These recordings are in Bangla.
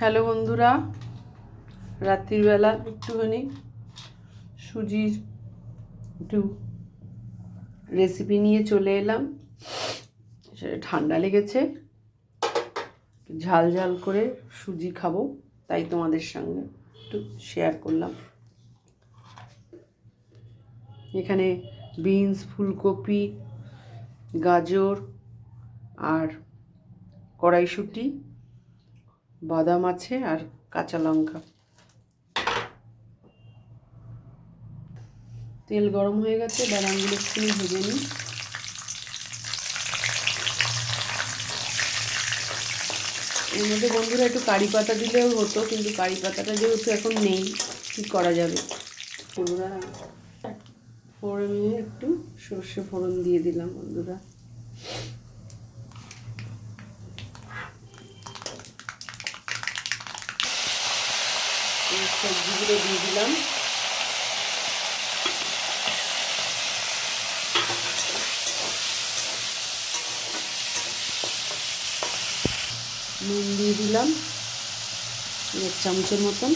হ্যালো বন্ধুরা, রাত্রিবেলা একটুখানি সুজির একটু রেসিপি নিয়ে চলে এলাম। সেটা ঠান্ডা লেগেছে, ঝাল ঝাল করে সুজি খাবো, তাই তোমাদের সঙ্গে একটু শেয়ার করলাম। এখানে বিনস, ফুলকপি, গাজর আর কড়াইশুঁটি, বাদাম আছে আর কাঁচা লঙ্কা। তেল গরম হয়ে গেছে, বাদামগুলো একটু ভেজে নিই। এর মধ্যে বন্ধুরা একটু কারি পাতা দিলেও হতো, কিন্তু কারি পাতাটা যেহেতু এখন নেই, কী করা যাবে। বন্ধুরা ফোড়নে একটু সর্ষে ফোড়ন দিয়ে দিলাম বন্ধুরা। সবজিগুলো দিয়ে দিলাম। নুন দিয়ে দিলাম 1 চামচের মতন।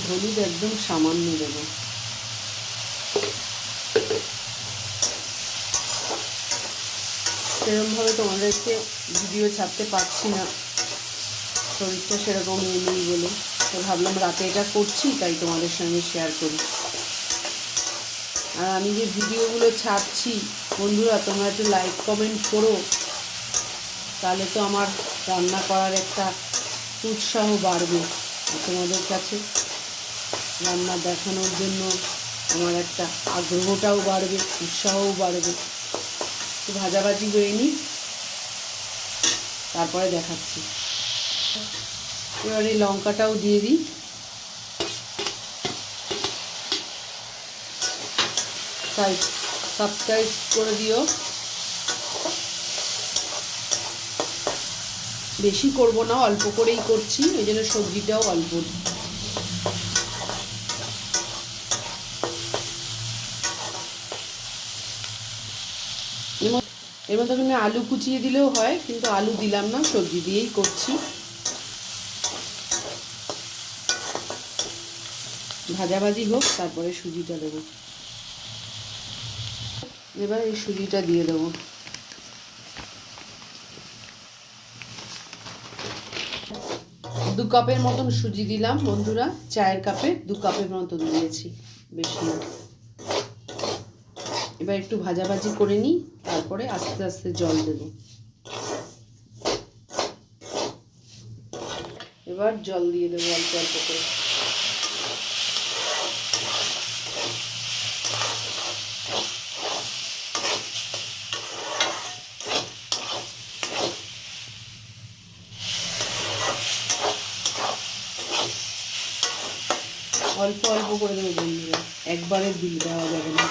হলুদ একদম সামান্য দেব। সেরকমভাবে তোমাদেরকে ভিডিও ছাড়তে পারছি না, শরীরটা সেরকম নেই বলে, তো ভাবলাম রাতে এটা করছি, তাই তোমাদের সঙ্গে শেয়ার করি। আর আমি যে ভিডিওগুলো ছাড়ছি বন্ধুরা, তোমরা একটু লাইক কমেন্ট করো, তাহলে তো আমার রান্না করার একটা উৎসাহ বাড়বে। তোমাদের কাছে রান্না দেখানোর জন্য আমার একটা আগ্রহটাও বাড়বে, উৎসাহও বাড়বে। তো ভাজাভাজি হয়ে নিই, তারপরে দেখাচ্ছি। এবার এই লঙ্কাটাও দিয়ে দিই। সাবস্ক্রাইব করে দিও। বেশি করব না, অল্প করেই করছি, ওই জন্য সবজিটাও অল্প। এর মধ্যে আমি আলু কুচিয়ে দিলেও হয়, কিন্তু আলু দিলাম না, সবজি দিয়েই করছি। ভাজাভাজি হোক, তারপরে সুজিটা দেবো। এবার এই সুজিটা দিয়ে দেবো। দু কাপের মতন সুজি দিলাম বন্ধুরা, চায়ের কাপে 2 কাপের মতন দিয়েছি, বেশি না। এবার একটু ভাজাভাজি করে নিই, তারপরে আস্তে আস্তে জল দেব। এবার জল দিয়ে দেবো অল্প অল্প করে। অল্প অল্প করে দেবো বন্ধুরা, একবারে দিয়ে দেওয়া যাবে না।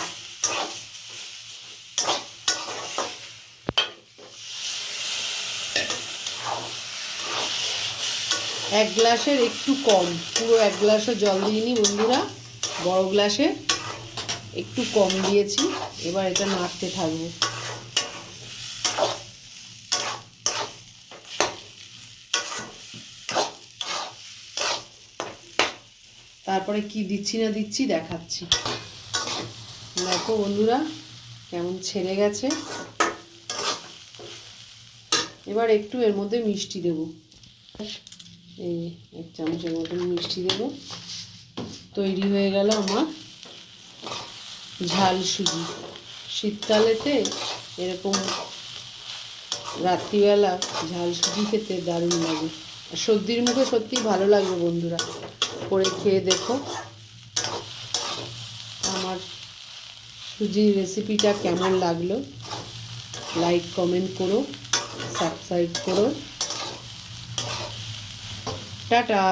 এক গ্লাসের একটু কম, পুরো 1 গ্লাসও জল দিইনি বন্ধুরা, বড় গ্লাসে একটু কম দিয়েছি। এবার এটা নাড়তে থাকবো। তারপরে কি দিচ্ছি না দিচ্ছি দেখাচ্ছি। দেখো বন্ধুরা কেমন ছেড়ে গেছে। এবার একটু এর মধ্যে মিষ্টি দেব, এই 1 চামচের মতন মিষ্টি দেব। তৈরি হয়ে গেল আমার ঝাল সুজি। শীতকালেতে এরকম রাত্রিবেলা ঝাল সুজি খেতে দারুণ লাগে, আর সর্দির মুখে সত্যিই ভালো লাগবে বন্ধুরা, করে খেয়ে দেখো। আমার সুজির রেসিপিটা কেমন লাগলো লাইক কমেন্ট করো, সাবস্ক্রাইব করো। টাটা।